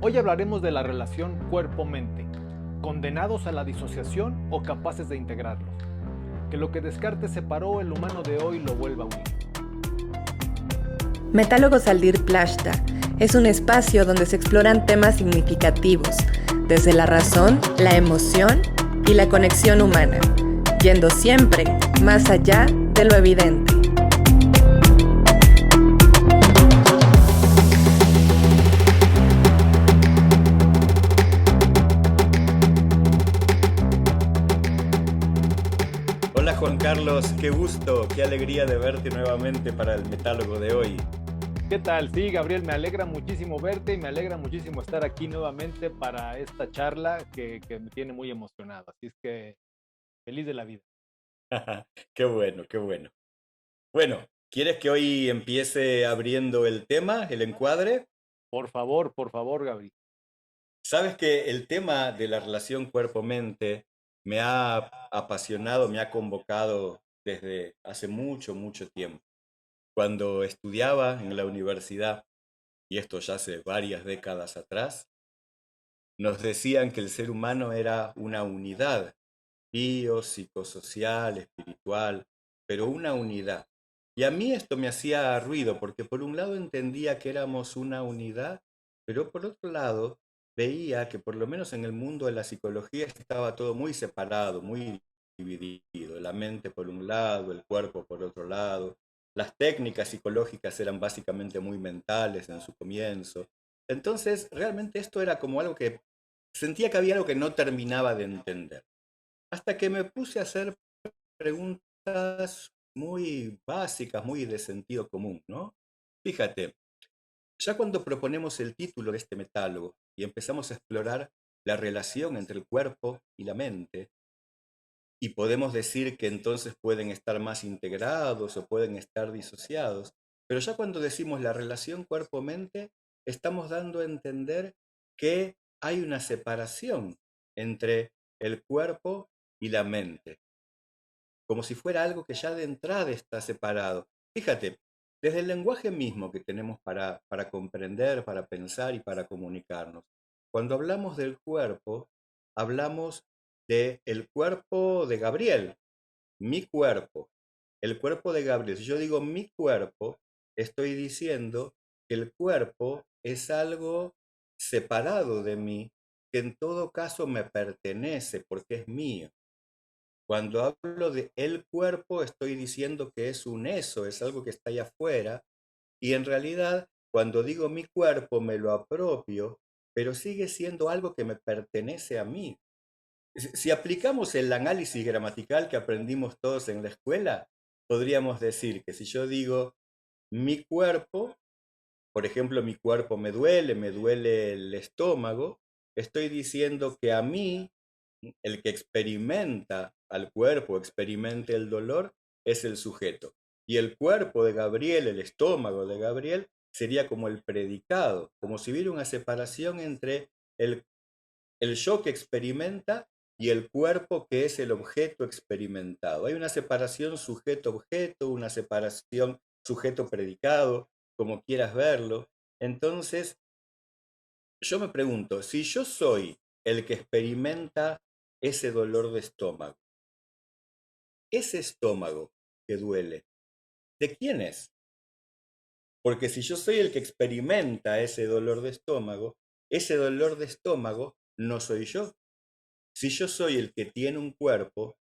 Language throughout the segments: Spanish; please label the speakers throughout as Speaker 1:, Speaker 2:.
Speaker 1: Hoy hablaremos de la relación cuerpo-mente, condenados a la disociación o capaces de integrarlos. Que lo que Descartes separó, el humano de hoy lo vuelva a unir.
Speaker 2: Metálogos Aldir Plashta es un espacio donde se exploran temas significativos, desde la razón, la emoción y la conexión humana, yendo siempre más allá de lo evidente.
Speaker 3: Hola Juan Carlos, qué gusto, qué alegría de verte nuevamente para el Metálogo de hoy.
Speaker 1: ¿Qué tal? Sí, Gabriel, me alegra muchísimo verte y me alegra muchísimo estar aquí nuevamente para esta charla que me tiene muy emocionado. Así es que feliz de la vida.
Speaker 3: Qué bueno, qué bueno. Bueno, ¿quieres que hoy empiece abriendo el tema, el encuadre?
Speaker 1: Por favor, Gabriel.
Speaker 3: Sabes que el tema de la relación cuerpo-mente me ha apasionado, me ha convocado desde hace mucho, mucho tiempo. Cuando estudiaba en la universidad, y esto ya hace varias décadas atrás, nos decían que el ser humano era una unidad psicosocial, espiritual, pero una unidad. Y a mí esto me hacía ruido porque por un lado entendía que éramos una unidad, pero por otro lado veía que por lo menos en el mundo de la psicología estaba todo muy separado, muy dividido. La mente por un lado, el cuerpo por otro lado. Las técnicas psicológicas eran básicamente muy mentales en su comienzo. Entonces, realmente esto era como algo que sentía que había algo que no terminaba de entender. Hasta que me puse a hacer preguntas muy básicas, muy de sentido común, ¿no? Fíjate, ya cuando proponemos el título de este metálogo y empezamos a explorar la relación entre el cuerpo y la mente, y podemos decir que entonces pueden estar más integrados o pueden estar disociados, pero ya cuando decimos la relación cuerpo-mente, estamos dando a entender que hay una separación entre el cuerpo y la mente, como si fuera algo que ya de entrada está separado. Fíjate, desde el lenguaje mismo que tenemos para comprender, para pensar y para comunicarnos, cuando hablamos del cuerpo, hablamos de el cuerpo de Gabriel, mi cuerpo, el cuerpo de Gabriel. Si yo digo mi cuerpo, estoy diciendo que el cuerpo es algo separado de mí, que en todo caso me pertenece porque es mío. Cuando hablo de el cuerpo, estoy diciendo que es un eso, es algo que está allá afuera, y en realidad, cuando digo mi cuerpo, me lo apropio, pero sigue siendo algo que me pertenece a mí. Si aplicamos el análisis gramatical que aprendimos todos en la escuela, podríamos decir que si yo digo mi cuerpo, por ejemplo, mi cuerpo me duele el estómago, estoy diciendo que a mí, el que experimenta al cuerpo, experimenta el dolor, es el sujeto. Y el cuerpo de Gabriel, el estómago de Gabriel, sería como el predicado, como si hubiera una separación entre el, el yo que experimenta y el cuerpo que es el objeto experimentado. Hay una separación sujeto-objeto, una separación sujeto-predicado, como quieras verlo. Entonces, yo me pregunto, si yo soy el que experimenta ese dolor de estómago, ese estómago que duele, ¿de quién es? Porque si yo soy el que experimenta ese dolor de estómago no soy yo. Si yo soy el que tiene un cuerpo,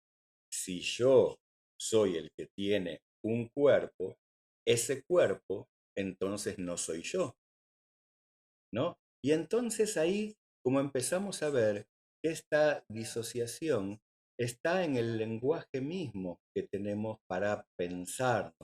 Speaker 3: si yo soy el que tiene un cuerpo, ese cuerpo entonces no soy yo, ¿no? Y entonces ahí, como empezamos a ver, esta disociación está en el lenguaje mismo que tenemos para pensar,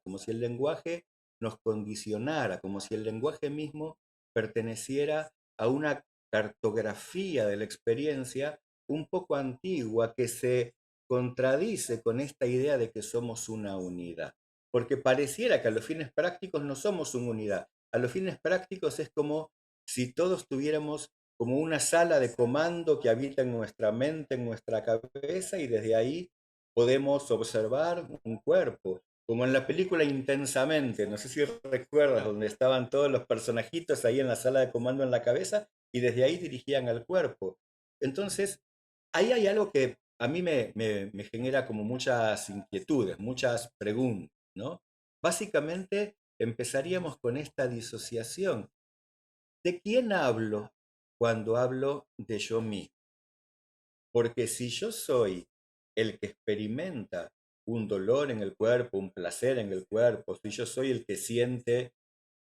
Speaker 3: como si el lenguaje nos condicionara, como si el lenguaje mismo perteneciera a una cartografía de la experiencia un poco antigua que se contradice con esta idea de que somos una unidad. Porque pareciera que a los fines prácticos no somos una unidad. A los fines prácticos es como si todos tuviéramos como una sala de comando que habita en nuestra mente, en nuestra cabeza, y desde ahí podemos observar un cuerpo, como en la película Intensamente, no sé si recuerdas, donde estaban todos los personajitos ahí en la sala de comando en la cabeza y desde ahí dirigían al cuerpo. Entonces, ahí hay algo que a mí me genera como muchas inquietudes, muchas preguntas, ¿no? Básicamente, empezaríamos con esta disociación. ¿De quién hablo cuando hablo de yo mismo? Porque si yo soy el que experimenta un dolor en el cuerpo, un placer en el cuerpo, si yo soy el que siente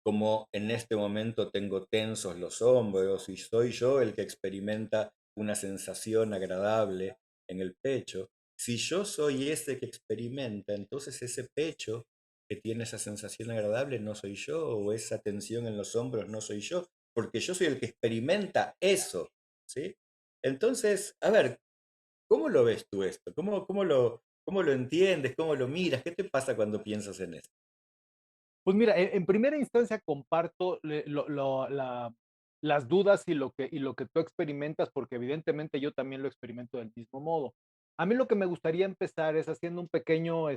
Speaker 3: como en este momento tengo tensos los hombros, si soy yo el que experimenta una sensación agradable en el pecho, si yo soy ese que experimenta, entonces ese pecho que tiene esa sensación agradable no soy yo, o esa tensión en los hombros no soy yo, porque yo soy el que experimenta eso, ¿sí? Entonces, a ver, ¿cómo lo ves tú esto? ¿Cómo lo entiendes? ¿Cómo lo miras? ¿Qué te pasa cuando piensas en esto?
Speaker 1: Pues mira, en primera instancia comparto las dudas y lo que tú experimentas, porque evidentemente yo también lo experimento del mismo modo. A mí lo que me gustaría empezar es haciendo un pequeño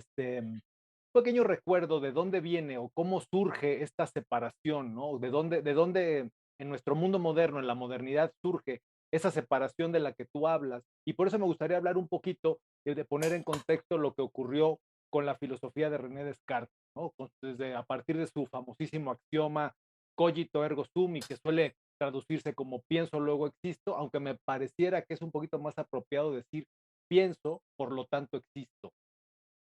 Speaker 1: recuerdo de dónde viene o cómo surge esta separación, ¿no? De dónde en nuestro mundo moderno, en la modernidad, surge esa separación de la que tú hablas. Y por eso me gustaría hablar un poquito de poner en contexto lo que ocurrió con la filosofía de René Descartes, ¿no? Desde, a partir de su famosísimo axioma cogito ergo sum, y que suele traducirse como pienso, luego existo, aunque me pareciera que es un poquito más apropiado decir pienso, por lo tanto existo.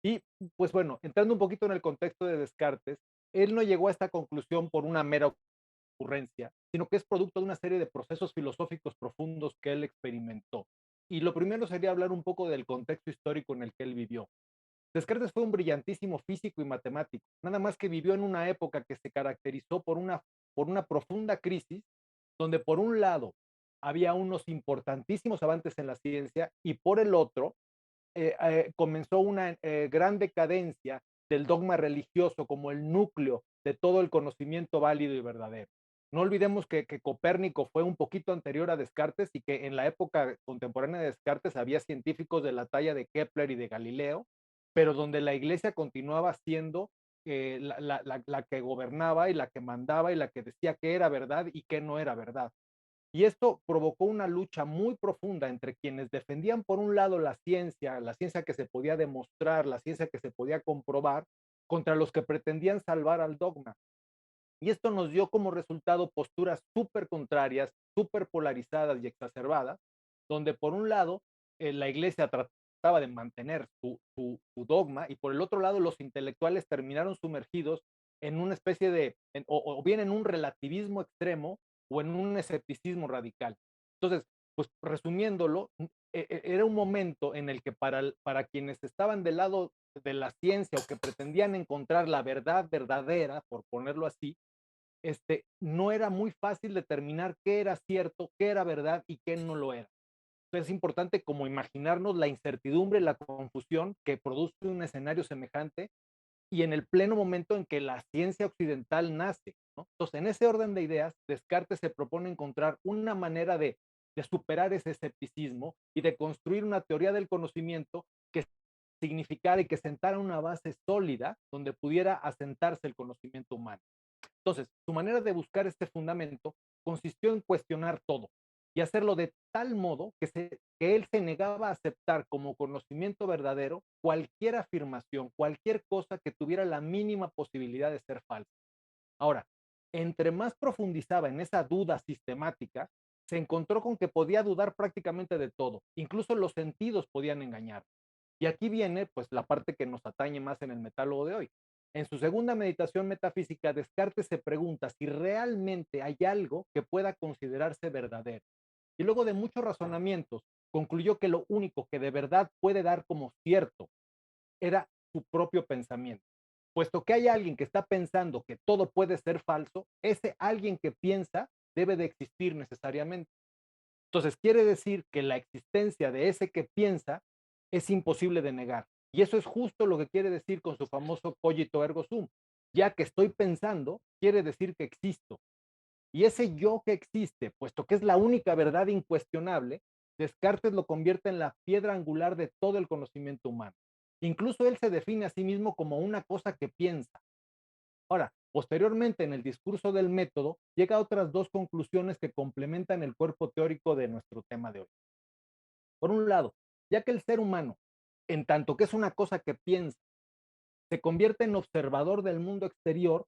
Speaker 1: Y pues bueno, entrando un poquito en el contexto de Descartes, él no llegó a esta conclusión por una mera ocurrencia, sino que es producto de una serie de procesos filosóficos profundos que él experimentó. Y lo primero sería hablar un poco del contexto histórico en el que él vivió. Descartes fue un brillantísimo físico y matemático, nada más que vivió en una época que se caracterizó por una profunda crisis, donde por un lado había unos importantísimos avances en la ciencia y por el otro comenzó una gran decadencia del dogma religioso como el núcleo de todo el conocimiento válido y verdadero. No olvidemos que Copérnico fue un poquito anterior a Descartes y que en la época contemporánea de Descartes había científicos de la talla de Kepler y de Galileo, pero donde la iglesia continuaba siendo la que gobernaba y la que mandaba y la que decía que era verdad y que no era verdad. Y esto provocó una lucha muy profunda entre quienes defendían por un lado la ciencia que se podía demostrar, la ciencia que se podía comprobar, contra los que pretendían salvar al dogma. Y esto nos dio como resultado posturas súper contrarias, súper polarizadas y exacerbadas, donde por un lado la iglesia trataba de mantener su dogma y por el otro lado los intelectuales terminaron sumergidos en una especie o bien en un relativismo extremo o en un escepticismo radical. Entonces, pues resumiéndolo, era un momento en el que para quienes estaban del lado de la ciencia o que pretendían encontrar la verdad verdadera, por ponerlo así, no era muy fácil determinar qué era cierto, qué era verdad y qué no lo era. Entonces es importante como imaginarnos la incertidumbre, la confusión que produce un escenario semejante y en el pleno momento en que la ciencia occidental nace, ¿no? Entonces, en ese orden de ideas, Descartes se propone encontrar una manera de superar ese escepticismo y de construir una teoría del conocimiento que significara y que sentara una base sólida donde pudiera asentarse el conocimiento humano. Entonces, su manera de buscar este fundamento consistió en cuestionar todo y hacerlo de tal modo que él se negaba a aceptar como conocimiento verdadero cualquier afirmación, cualquier cosa que tuviera la mínima posibilidad de ser falsa. Ahora, entre más profundizaba en esa duda sistemática, se encontró con que podía dudar prácticamente de todo, incluso los sentidos podían engañar. Y aquí viene pues la parte que nos atañe más en el metálogo de hoy. En su segunda meditación metafísica, Descartes se pregunta si realmente hay algo que pueda considerarse verdadero. Y luego de muchos razonamientos, concluyó que lo único que de verdad puede dar como cierto era su propio pensamiento. Puesto que hay alguien que está pensando que todo puede ser falso, ese alguien que piensa debe de existir necesariamente. Entonces, quiere decir que la existencia de ese que piensa es imposible de negar. Y eso es justo lo que quiere decir con su famoso cogito ergo sum. Ya que estoy pensando, quiere decir que existo. Y ese yo que existe, puesto que es la única verdad incuestionable, Descartes lo convierte en la piedra angular de todo el conocimiento humano. Incluso él se define a sí mismo como una cosa que piensa. Ahora, posteriormente en el discurso del método, llega a otras dos conclusiones que complementan el cuerpo teórico de nuestro tema de hoy. Por un lado, ya que el ser humano, en tanto que es una cosa que piensa, se convierte en observador del mundo exterior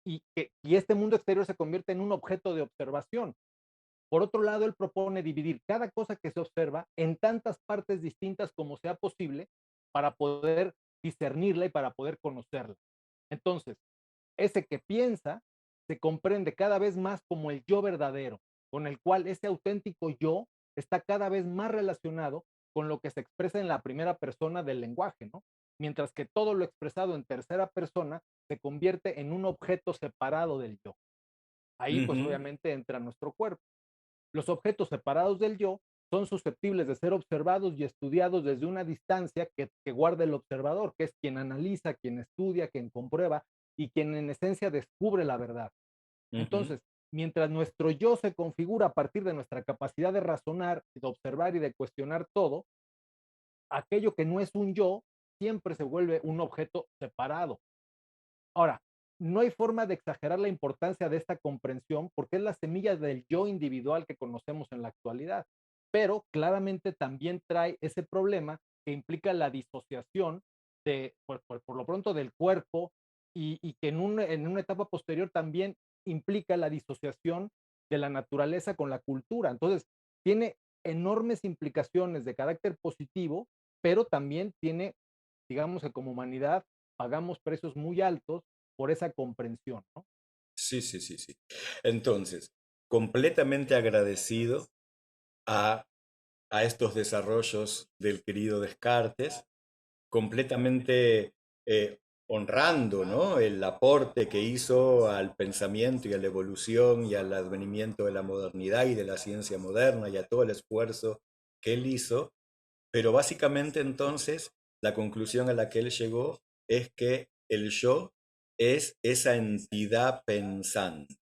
Speaker 1: y este mundo exterior se convierte en un objeto de observación. Por otro lado, él propone dividir cada cosa que se observa en tantas partes distintas como sea posible para poder discernirla y para poder conocerla. Entonces, ese que piensa se comprende cada vez más como el yo verdadero, con el cual ese auténtico yo está cada vez más relacionado con lo que se expresa en la primera persona del lenguaje, ¿no? Mientras que todo lo expresado en tercera persona se convierte en un objeto separado del yo. Ahí pues
Speaker 3: Ujú,
Speaker 1: obviamente entra nuestro cuerpo. Los objetos separados del yo son susceptibles de ser observados y estudiados desde una distancia que guarda el observador, que es quien analiza, quien estudia, quien comprueba y quien en esencia descubre la verdad.
Speaker 3: ujú.
Speaker 1: Entonces, mientras nuestro yo se configura a partir de nuestra capacidad de razonar, de observar y de cuestionar todo, aquello que no es un yo siempre se vuelve un objeto separado. Ahora, no hay forma de exagerar la importancia de esta comprensión porque es la semilla del yo individual que conocemos en la actualidad, pero claramente también trae ese problema que implica la disociación por lo pronto del cuerpo y que en una etapa posterior también implica la disociación de la naturaleza con la cultura. Entonces, tiene enormes implicaciones de carácter positivo, pero también tiene, digamos que como humanidad, pagamos precios muy altos por esa comprensión, ¿no?
Speaker 3: Sí, sí, sí, sí. Entonces, completamente agradecido a, a estos desarrollos del querido Descartes, completamente honrando, ¿no?, el aporte que hizo al pensamiento y a la evolución y al advenimiento de la modernidad y de la ciencia moderna y a todo el esfuerzo que él hizo, pero básicamente entonces la conclusión a la que él llegó es que el yo es esa entidad pensante.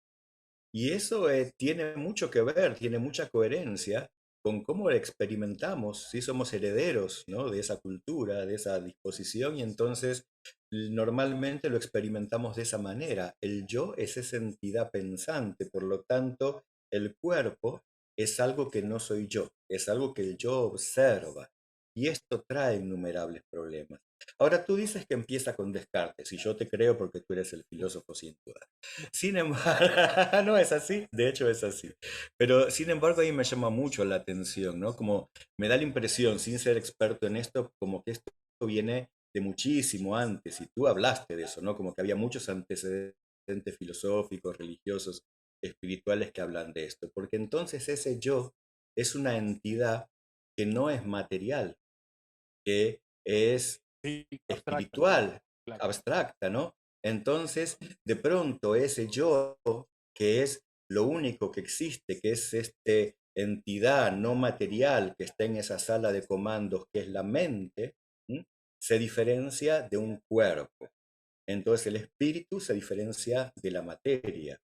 Speaker 3: Y eso tiene mucho que ver, tiene mucha coherencia con cómo experimentamos, si somos herederos, ¿no?, de esa cultura, de esa disposición, y entonces normalmente lo experimentamos de esa manera. El yo es esa entidad pensante, por lo tanto, el cuerpo es algo que no soy yo, es algo que el yo observa, y esto trae innumerables problemas. Ahora tú dices que empieza con Descartes, y yo te creo porque tú eres el filósofo sin duda. Sin embargo, no es así, de hecho es así. Pero sin embargo ahí me llama mucho la atención, ¿no? Como me da la impresión, sin ser experto en esto, como que esto viene de muchísimo antes, y tú hablaste de eso, ¿no? Como que había muchos antecedentes filosóficos, religiosos, espirituales que hablan de esto, porque entonces ese yo es una entidad que no es material, que es
Speaker 1: Sí, abstracta,
Speaker 3: espiritual,
Speaker 1: claro.
Speaker 3: abstracta, ¿no? Entonces, de pronto ese yo, que es lo único que existe, que es esta entidad no material que está en esa sala de comandos, que es la mente, ¿m?, se diferencia de un cuerpo. Entonces el espíritu se diferencia de la materia.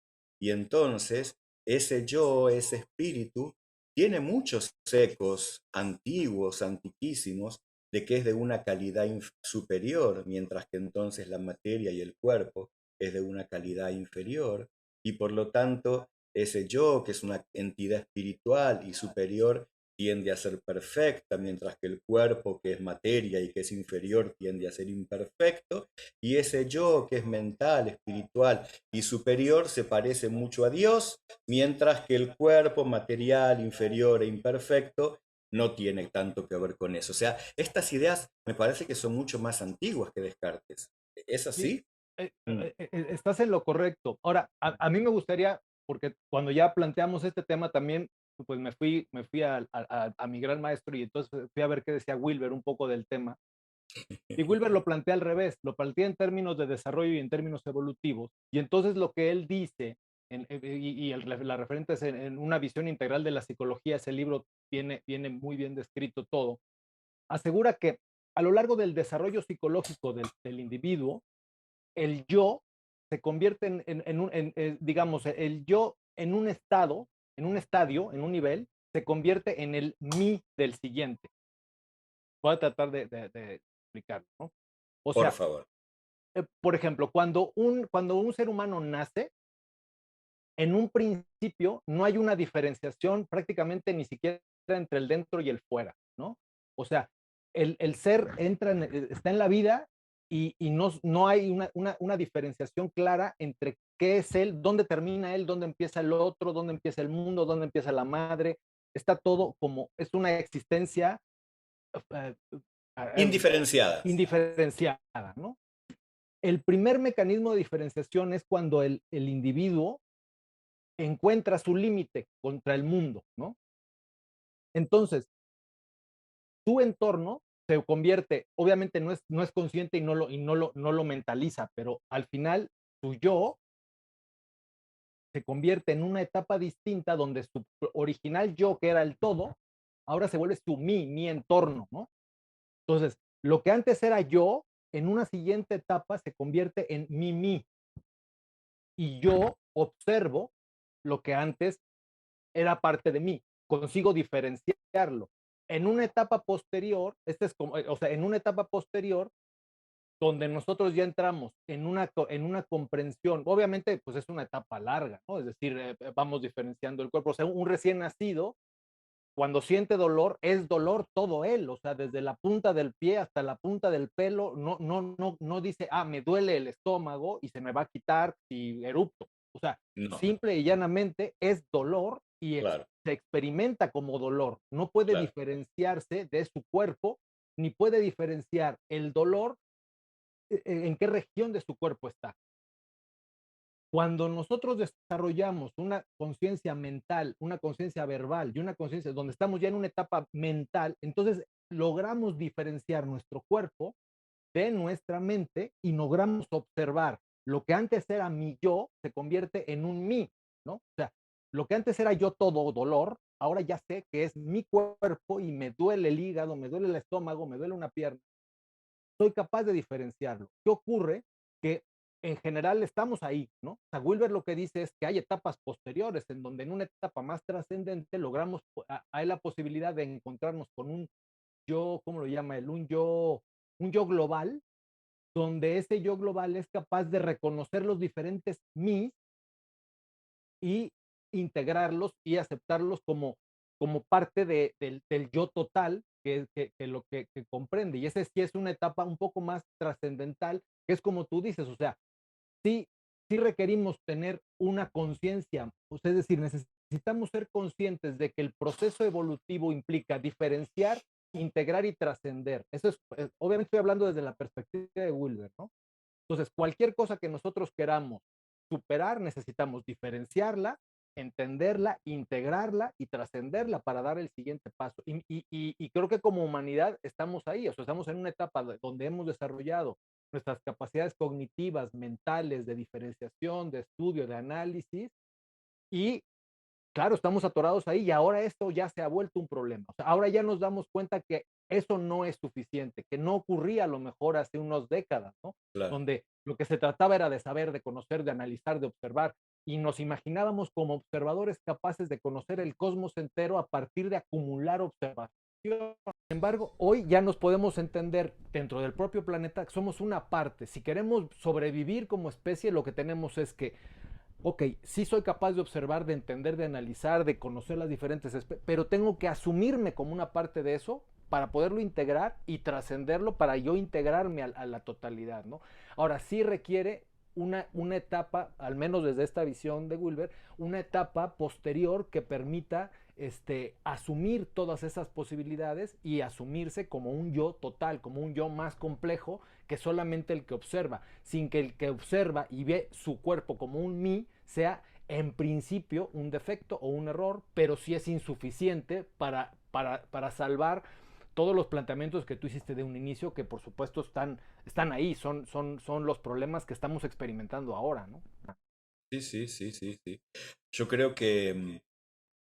Speaker 3: Y entonces ese yo, ese espíritu, tiene muchos ecos antiguos, antiquísimos, de que es de una calidad superior, mientras que entonces la materia y el cuerpo es de una calidad inferior. Y por lo tanto, ese yo, que es una entidad espiritual y superior, tiende a ser perfecta, mientras que el cuerpo, que es materia y que es inferior, tiende a ser imperfecto, y ese yo que es mental, espiritual y superior se parece mucho a Dios, mientras que el cuerpo material, inferior e imperfecto no tiene tanto que ver con eso. O sea, estas ideas me parece que son mucho más antiguas que Descartes. ¿Es
Speaker 1: Sí,
Speaker 3: así? Mm.
Speaker 1: estás en lo correcto. Ahora, a mí me gustaría, porque cuando ya planteamos este tema también, pues me fui a mi gran maestro y entonces fui a ver qué decía Wilber un poco del tema. Y Wilber lo plantea al revés, lo plantea en términos de desarrollo y en términos evolutivos. Y entonces lo que él dice, la referente es en una visión integral de la psicología, ese libro viene muy bien descrito todo, asegura que a lo largo del desarrollo psicológico del individuo, el yo se convierte digamos, el yo en un estadio, en un nivel, se convierte en el mí del siguiente. Voy a tratar de explicarlo, ¿no? O
Speaker 3: Por
Speaker 1: sea,
Speaker 3: favor.
Speaker 1: por ejemplo, cuando un ser humano nace, en un principio no hay una diferenciación prácticamente ni siquiera entre el dentro y el fuera, ¿no? O sea, el ser está en la vida y no hay una diferenciación clara entre qué es él, dónde termina él, dónde empieza el otro, dónde empieza el mundo, dónde empieza la madre. Está todo como, es una existencia eh, eh,
Speaker 3: Indiferenciada.
Speaker 1: indiferenciada, ¿no? El primer mecanismo de diferenciación es cuando el individuo encuentra su límite contra el mundo, ¿no? Entonces, tu entorno se convierte, obviamente no es consciente y no lo mentaliza, pero al final tu yo se convierte en una etapa distinta donde su original yo, que era el todo, ahora se vuelve su mi entorno, ¿no? Entonces, lo que antes era yo, en una siguiente etapa se convierte en mi, y yo observo lo que antes era parte de mí, consigo diferenciarlo. En una etapa posterior, o sea, en una etapa posterior, donde nosotros ya entramos en una comprensión, obviamente, pues es una etapa larga, ¿no? Es decir, vamos diferenciando el cuerpo. O sea, un recién nacido, cuando siente dolor, es dolor todo él, o sea, desde la punta del pie hasta la punta del pelo, no dice, me duele el estómago y se me va a quitar si erupto. O sea,
Speaker 3: No,
Speaker 1: simple y llanamente es dolor y
Speaker 3: claro,
Speaker 1: se experimenta como dolor. No puede
Speaker 3: claro.
Speaker 1: diferenciarse de su cuerpo, ni puede diferenciar el dolor en qué región de su cuerpo está. Cuando nosotros desarrollamos una conciencia mental, una conciencia verbal y una conciencia donde estamos ya en una etapa mental, entonces logramos diferenciar nuestro cuerpo de nuestra mente y logramos observar lo que antes era mi yo se convierte en un mí, ¿no? O sea, lo que antes era yo todo dolor, ahora ya sé que es mi cuerpo y me duele el hígado, me duele el estómago, me duele una pierna. Soy capaz de diferenciarlo. ¿Qué ocurre? Que en general estamos ahí, ¿no? O sea, Wilber lo que dice es que hay etapas posteriores en donde en una etapa más trascendente logramos, hay la posibilidad de encontrarnos con un yo, ¿cómo lo llama él? Un yo global, donde ese yo global es capaz de reconocer los diferentes mí y integrarlos y aceptarlos como parte del yo total que lo que comprende. Y esa sí es una etapa un poco más trascendental, que es como tú dices, o sea, sí, sí requerimos tener una conciencia, o sea, es decir, necesitamos ser conscientes de que el proceso evolutivo implica diferenciar, integrar y trascender. Eso es, obviamente estoy hablando desde la perspectiva de Wilber, ¿no? Entonces, cualquier cosa que nosotros queramos superar, necesitamos diferenciarla, entenderla, integrarla y trascenderla para dar el siguiente paso. Y creo que como humanidad estamos ahí, o sea, estamos en una etapa donde hemos desarrollado nuestras capacidades cognitivas, mentales, de diferenciación, de estudio, de análisis, y claro, estamos atorados ahí y ahora esto ya se ha vuelto un problema. O sea, ahora ya nos damos cuenta que eso no es suficiente, que no ocurría a lo mejor hace unas décadas, ¿no?
Speaker 3: Claro.
Speaker 1: Donde lo que se trataba era de saber, de conocer, de analizar, de observar, y nos imaginábamos como observadores capaces de conocer el cosmos entero a partir de acumular observación. Sin embargo, hoy ya nos podemos entender dentro del propio planeta que somos una parte. Si queremos sobrevivir como especie, lo que tenemos es que ok, sí soy capaz de observar, de entender, de analizar, de conocer las diferentes especies, pero tengo que asumirme como una parte de eso para poderlo integrar y trascenderlo para yo integrarme a la totalidad, ¿no? Ahora, sí requiere una etapa, al menos desde esta visión de Wilber, una etapa posterior que permita asumir todas esas posibilidades y asumirse como un yo total, como un yo más complejo que solamente el que observa, sin que el que observa y ve su cuerpo como un mí sea en principio un defecto o un error, pero sí es insuficiente para salvar todos los planteamientos que tú hiciste de un inicio, que por supuesto están ahí, son los problemas que estamos experimentando ahora, ¿no?
Speaker 3: Sí, sí, sí, sí, sí. Yo creo que,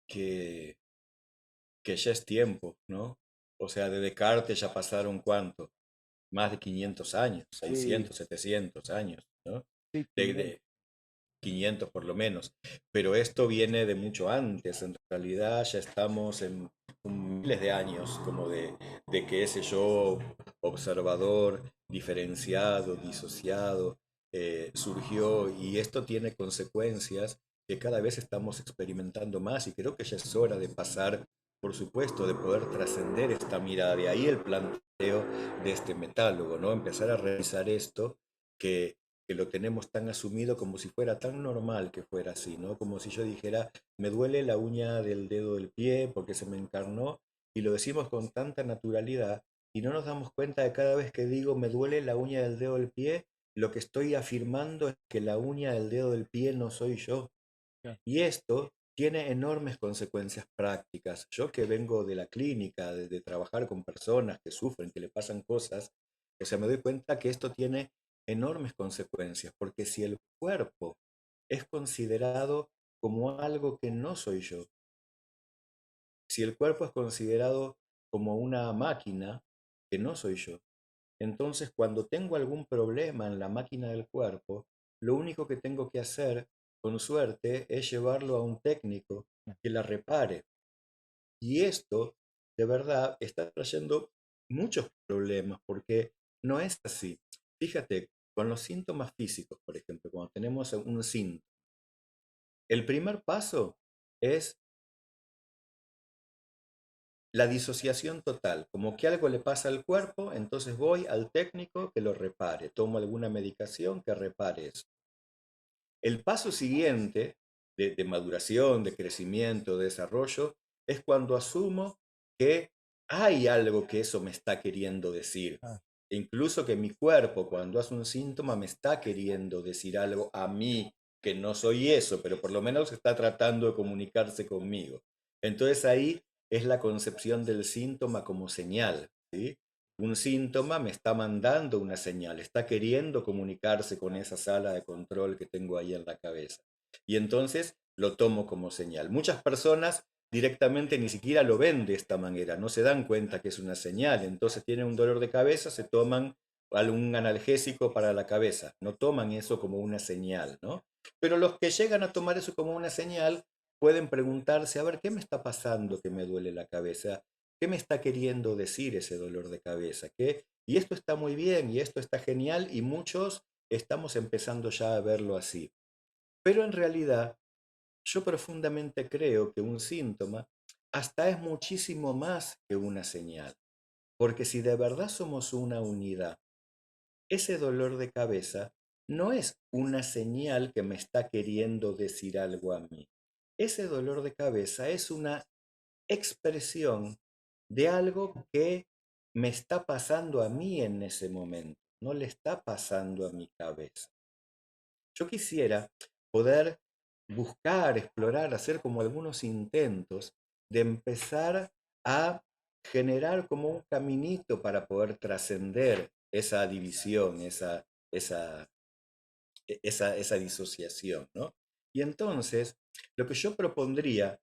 Speaker 3: que ya es tiempo, ¿no? O sea, de Descartes ya pasaron ¿cuánto? Más de 500 años,
Speaker 1: Sí,
Speaker 3: 600, 700 años, ¿no?
Speaker 1: sí,
Speaker 3: De, de,
Speaker 1: 500.
Speaker 3: 500 por lo menos. Pero esto viene de mucho antes. En realidad ya estamos en miles de años como de que ese yo observador, diferenciado, disociado, surgió, y esto tiene consecuencias que cada vez estamos experimentando más, y creo que ya es hora de pasar, por supuesto, de poder trascender esta mirada. De ahí el planteo de este metálogo, ¿no? Empezar a revisar esto que, que lo tenemos tan asumido como si fuera tan normal que fuera así, ¿no? Como si yo dijera, me duele la uña del dedo del pie porque se me encarnó, y lo decimos con tanta naturalidad, y no nos damos cuenta de cada vez que digo me duele la uña del dedo del pie, lo que estoy afirmando es que la uña del dedo del pie no soy yo.
Speaker 1: Ya.
Speaker 3: Y esto tiene enormes consecuencias prácticas. Yo que vengo de la clínica, de trabajar con personas que sufren, que le pasan cosas, o sea, me doy cuenta que esto tiene enormes consecuencias, porque si el cuerpo es considerado como algo que no soy yo, si el cuerpo es considerado como una máquina que no soy yo, entonces cuando tengo algún problema en la máquina del cuerpo, lo único que tengo que hacer, con suerte, es llevarlo a un técnico que la repare. Y esto, de verdad, está trayendo muchos problemas porque no es así. Fíjate, con los síntomas físicos, por ejemplo, cuando tenemos un síntoma, el primer paso es la disociación total, como que algo le pasa al cuerpo, entonces voy al técnico que lo repare, tomo alguna medicación que repare eso. El paso siguiente de maduración, de crecimiento, de desarrollo, es cuando asumo que hay algo que eso me está queriendo decir.
Speaker 1: Ah,
Speaker 3: E incluso que mi cuerpo, cuando hace un síntoma, me está queriendo decir algo a mí, que no soy eso, pero por lo menos está tratando de comunicarse conmigo. Entonces ahí es la concepción del síntoma como señal, ¿sí? Un síntoma me está mandando una señal, está queriendo comunicarse con esa sala de control que tengo ahí en la cabeza. Y entonces lo tomo como señal. Muchas personas directamente ni siquiera lo ven de esta manera, no se dan cuenta que es una señal. Entonces tienen un dolor de cabeza, se toman algún analgésico para la cabeza, no toman eso como una señal, ¿no? Pero los que llegan a tomar eso como una señal pueden preguntarse, a ver, ¿qué me está pasando que me duele la cabeza? ¿Qué me está queriendo decir ese dolor de cabeza? ¿Qué? Y esto está muy bien, y esto está genial, y muchos estamos empezando ya a verlo así. Pero en realidad, yo profundamente creo que un síntoma hasta es muchísimo más que una señal. Porque si de verdad somos una unidad, ese dolor de cabeza no es una señal que me está queriendo decir algo a mí. Ese dolor de cabeza es una expresión de algo que me está pasando a mí en ese momento, no le está pasando a mi cabeza. Yo quisiera poder buscar, explorar, hacer como algunos intentos de empezar a generar como un caminito para poder trascender esa división, esa, esa disociación, ¿no? Y entonces, lo que yo propondría,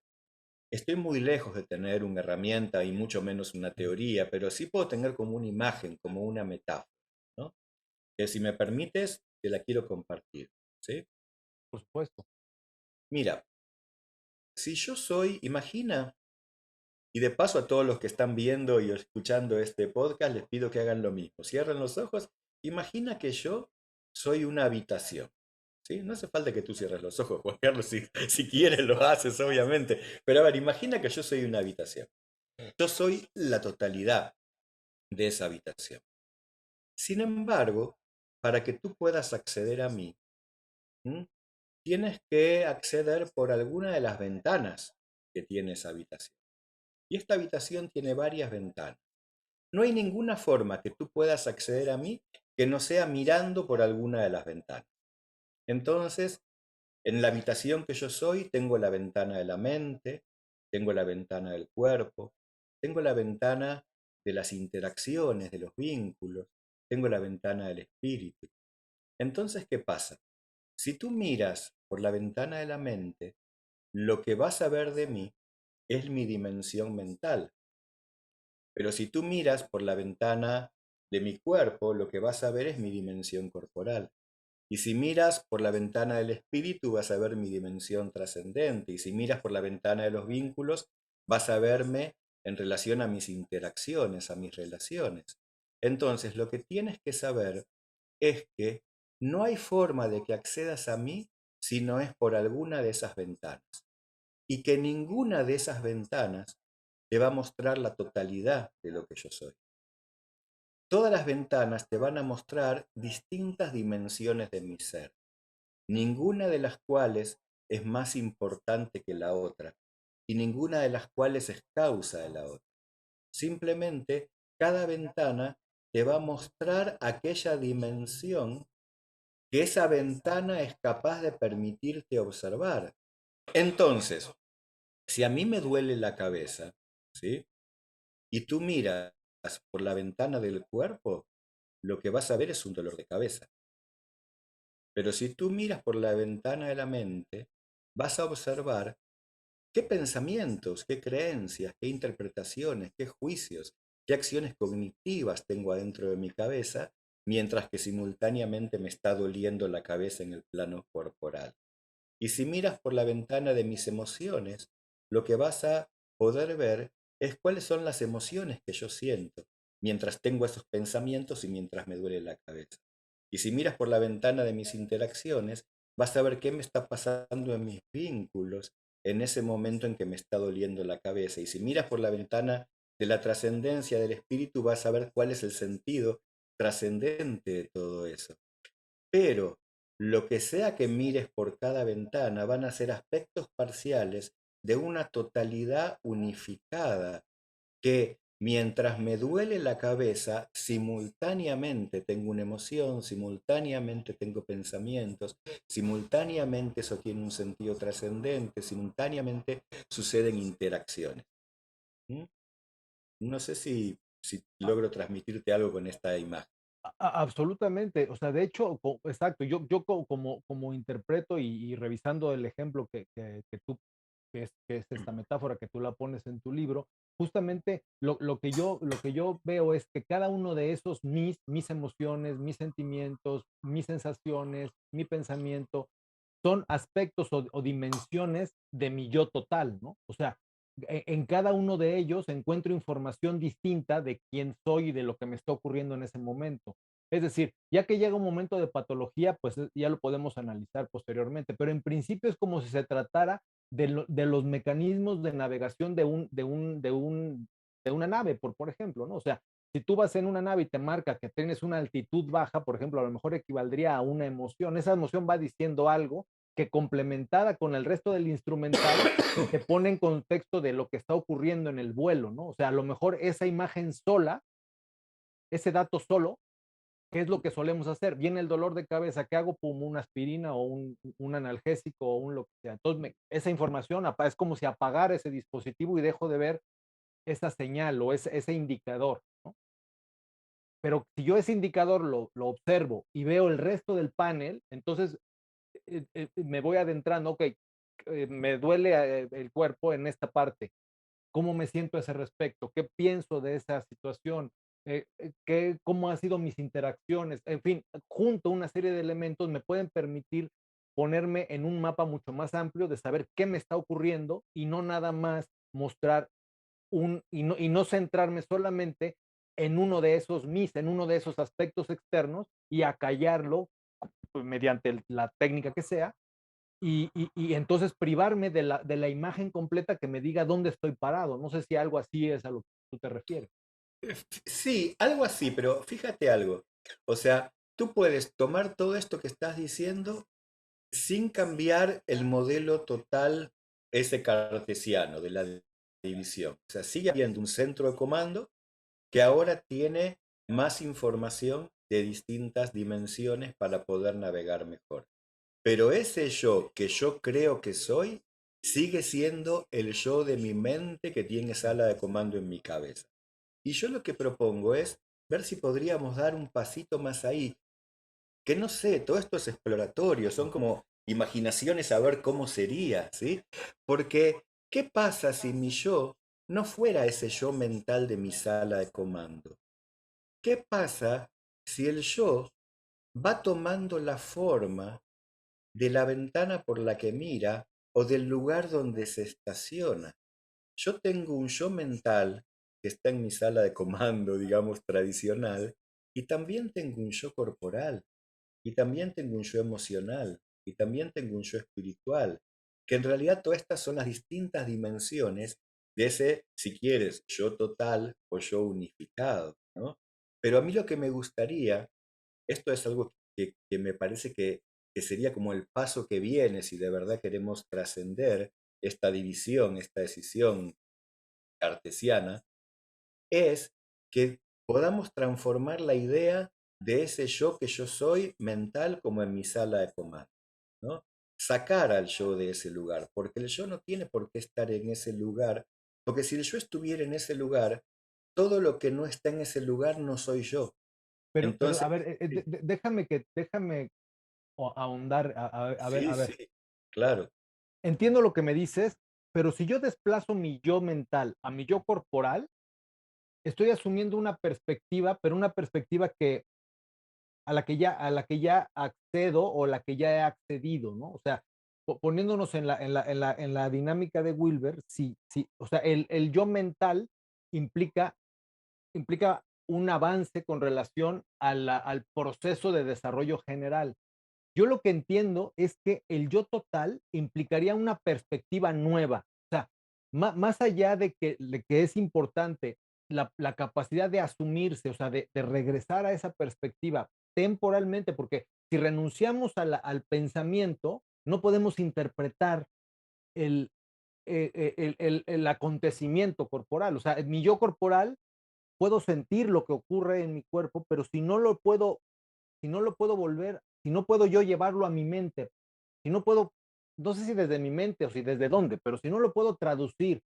Speaker 3: estoy muy lejos de tener una herramienta y mucho menos una
Speaker 1: mm,
Speaker 3: teoría, pero sí puedo tener como una imagen, como una metáfora, ¿no? Que si me permites, te la quiero compartir, ¿sí?
Speaker 1: por supuesto.
Speaker 3: Mira, si yo soy, imagina, y de paso a todos los que están viendo y escuchando este podcast, les pido que hagan lo mismo. Cierren los ojos, imagina que yo soy una habitación. ¿Sí? No hace falta que tú cierres los ojos, Juan Carlos, si quieres lo haces, obviamente. Pero a ver, imagina que yo soy una habitación. Yo soy la totalidad de esa habitación. Sin embargo, para que tú puedas acceder a mí, ¿m? Tienes que acceder por alguna de las ventanas que tiene esa habitación. Y esta habitación tiene varias ventanas. No hay ninguna forma que tú puedas acceder a mí que no sea mirando por alguna de las ventanas. Entonces, en la habitación que yo soy, tengo la ventana de la mente, tengo la ventana del cuerpo, tengo la ventana de las interacciones, de los vínculos, tengo la ventana del espíritu. Entonces, ¿qué pasa? Si tú miras por la ventana de la mente, lo que vas a ver de mí es mi dimensión mental. Pero si tú miras por la ventana de mi cuerpo, lo que vas a ver es mi dimensión corporal. Y si miras por la ventana del espíritu, vas a ver mi dimensión trascendente. Y si miras por la ventana de los vínculos, vas a verme en relación a mis interacciones, a mis relaciones. Entonces, lo que tienes que saber es que no hay forma de que accedas a mí si no es por alguna de esas ventanas. Y que ninguna de esas ventanas te va a mostrar la totalidad de lo que yo soy. Todas las ventanas te van a mostrar distintas dimensiones de mi ser, ninguna de las cuales es más importante que la otra, y ninguna de las cuales es causa de la otra. Simplemente, cada ventana te va a mostrar aquella dimensión que esa ventana es capaz de permitirte observar. Entonces, si a mí me duele la cabeza, ¿sí? Y tú miras por la ventana del cuerpo, lo que vas a ver es un dolor de cabeza. Pero si tú miras por la ventana de la mente, vas a observar qué pensamientos, qué creencias, qué interpretaciones, qué juicios, qué acciones cognitivas tengo adentro de mi cabeza, mientras que simultáneamente me está doliendo la cabeza en el plano corporal. Y si miras por la ventana de mis emociones, lo que vas a poder ver es cuáles son las emociones que yo siento mientras tengo esos pensamientos y mientras me duele la cabeza. Y si miras por la ventana de mis interacciones, vas a ver qué me está pasando en mis vínculos en ese momento en que me está doliendo la cabeza. Y si miras por la ventana de la trascendencia del espíritu, vas a ver cuál es el sentido trascendente de todo eso. Pero lo que sea que mires por cada ventana van a ser aspectos parciales de una totalidad unificada que mientras me duele la cabeza, simultáneamente tengo una emoción, simultáneamente tengo pensamientos, simultáneamente eso tiene un sentido trascendente, simultáneamente suceden interacciones. ¿Mm? No sé si logro transmitirte algo con esta imagen.
Speaker 1: Absolutamente, o sea, de hecho, exacto, como interpreto y revisando el ejemplo que tú, que es esta metáfora que tú la pones en tu libro, justamente lo que yo veo es que cada uno de esos mis emociones, mis sentimientos, mis sensaciones, mi pensamiento, son aspectos o dimensiones de mi yo total, ¿no? O sea, en cada uno de ellos encuentro información distinta de quién soy y de lo que me está ocurriendo en ese momento. Es decir, ya que llega un momento de patología, pues ya lo podemos analizar posteriormente, pero en principio es como si se tratara de los mecanismos de navegación de una nave, por ejemplo, ¿no? O sea, si tú vas en una nave y te marca que tienes una altitud baja, por ejemplo, a lo mejor equivaldría a una emoción. Esa emoción va diciendo algo que complementada con el resto del instrumental te pone en contexto de lo que está ocurriendo en el vuelo, ¿no? O sea, a lo mejor esa imagen sola, ese dato solo, ¿qué es lo que solemos hacer? Viene el dolor de cabeza, ¿qué hago? Pum, una aspirina o un analgésico o un lo que sea. Entonces, esa información es como si apagara ese dispositivo y dejo de ver esa señal o ese indicador, ¿no? Pero si yo ese indicador lo observo y veo el resto del panel, entonces me voy adentrando, ok, me duele el cuerpo en esta parte, ¿cómo me siento a ese respecto? ¿Qué pienso de esa situación? ¿Cómo han sido mis interacciones? En fin, junto una serie de elementos me pueden permitir ponerme en un mapa mucho más amplio de saber qué me está ocurriendo y no nada más mostrar y no centrarme solamente en uno de esos aspectos externos y acallarlo pues, mediante la técnica que sea, y entonces privarme de la imagen completa que me diga dónde estoy parado. No sé si algo así es a lo que tú te refieres.
Speaker 3: Sí, algo así, pero fíjate algo. O sea, tú puedes tomar todo esto que estás diciendo sin cambiar el modelo total, ese cartesiano de la división. O sea, sigue habiendo un centro de comando que ahora tiene más información de distintas dimensiones para poder navegar mejor. Pero ese yo que yo creo que soy sigue siendo el yo de mi mente que tiene sala de comando en mi cabeza. Y yo lo que propongo es ver si podríamos dar un pasito más ahí, que no sé, todo esto es exploratorio, son como imaginaciones a ver cómo sería, ¿sí? Porque, ¿qué pasa si mi yo no fuera ese yo mental de mi sala de comando? ¿Qué pasa si el yo va tomando la forma de la ventana por la que mira o del lugar donde se estaciona. Yo tengo un yo mental que está en mi sala de comando, digamos, tradicional, y también tengo un yo corporal, y también tengo un yo emocional, y también tengo un yo espiritual, que en realidad todas estas son las distintas dimensiones de ese, si quieres, yo total o yo unificado, ¿no? Pero a mí lo que me gustaría, esto es algo que me parece que sería como el paso que viene si de verdad queremos trascender esta división, esta decisión cartesiana, es que podamos transformar la idea de ese yo que yo soy mental como en mi sala de comando, ¿no? Sacar al yo de ese lugar, porque el yo no tiene por qué estar en ese lugar, porque si el yo estuviera en ese lugar, todo lo que no está en ese lugar no soy yo.
Speaker 1: Pero
Speaker 3: Entonces,
Speaker 1: a ver,
Speaker 3: sí,
Speaker 1: déjame ahondar,
Speaker 3: sí,
Speaker 1: a ver,
Speaker 3: sí, claro,
Speaker 1: entiendo lo que me dices, pero si yo desplazo mi yo mental a mi yo corporal, estoy asumiendo una perspectiva, pero una perspectiva que a la que ya accedo o la que ya he accedido, ¿no? O sea, poniéndonos en la dinámica de Wilber, sí, sí, o sea, el yo mental implica, implica un avance con relación al proceso de desarrollo general. Yo lo que entiendo es que el yo total implicaría una perspectiva nueva. O sea, más allá de que es importante la capacidad de asumirse, o sea, de regresar a esa perspectiva temporalmente, porque si renunciamos al pensamiento, no podemos interpretar el, el acontecimiento corporal. O sea, mi yo corporal puedo sentir lo que ocurre en mi cuerpo, pero si no lo puedo volver, si no puedo yo llevarlo a mi mente, si no puedo, no sé si desde mi mente o si desde dónde, pero si no lo puedo traducir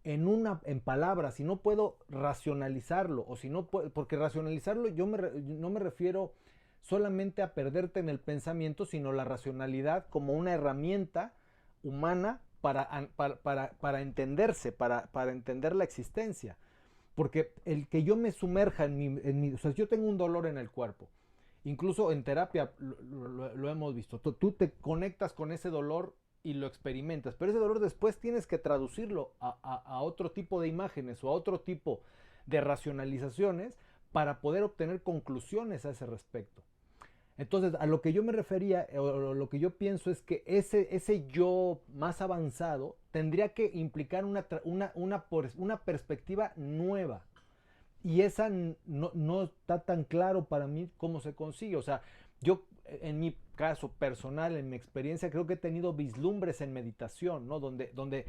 Speaker 1: en palabras, si no puedo racionalizarlo, o si no puedo, porque racionalizarlo no me refiero solamente a perderte en el pensamiento, sino la racionalidad como una herramienta humana para entenderse, para entender la existencia. Porque el que yo me sumerja o sea, yo tengo un dolor en el cuerpo, incluso en terapia lo hemos visto, tú te conectas con ese dolor y lo experimentas, pero ese dolor después tienes que traducirlo a otro tipo de imágenes o a otro tipo de racionalizaciones para poder obtener conclusiones a ese respecto. Entonces, a lo que yo me refería, o lo que yo pienso es que ese yo más avanzado tendría que implicar una perspectiva nueva. Y esa no está tan claro para mí cómo se consigue. O sea, yo en mi caso personal, en mi experiencia, creo que he tenido vislumbres en meditación, ¿no? Donde